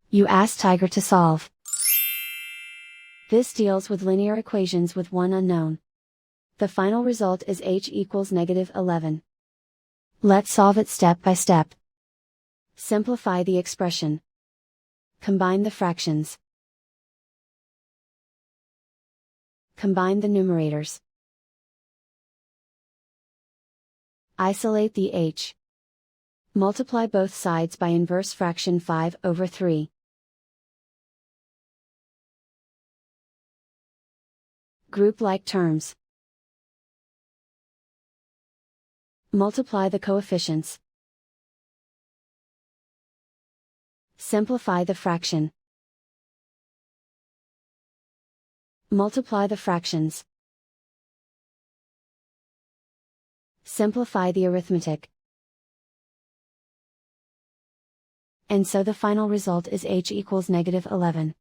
You ask Tiger to solve. This deals with linear equations with one unknown. The final result is h equals -11. Let's solve it step by step. Simplify the expression. Combine the fractions. Combine the numerators. Isolate the h. Multiply both sides by inverse fraction 5/3. Group like terms. Multiply the coefficients. Simplify the fraction. Multiply the fractions. Simplify the arithmetic. And so the final result is h equals -11.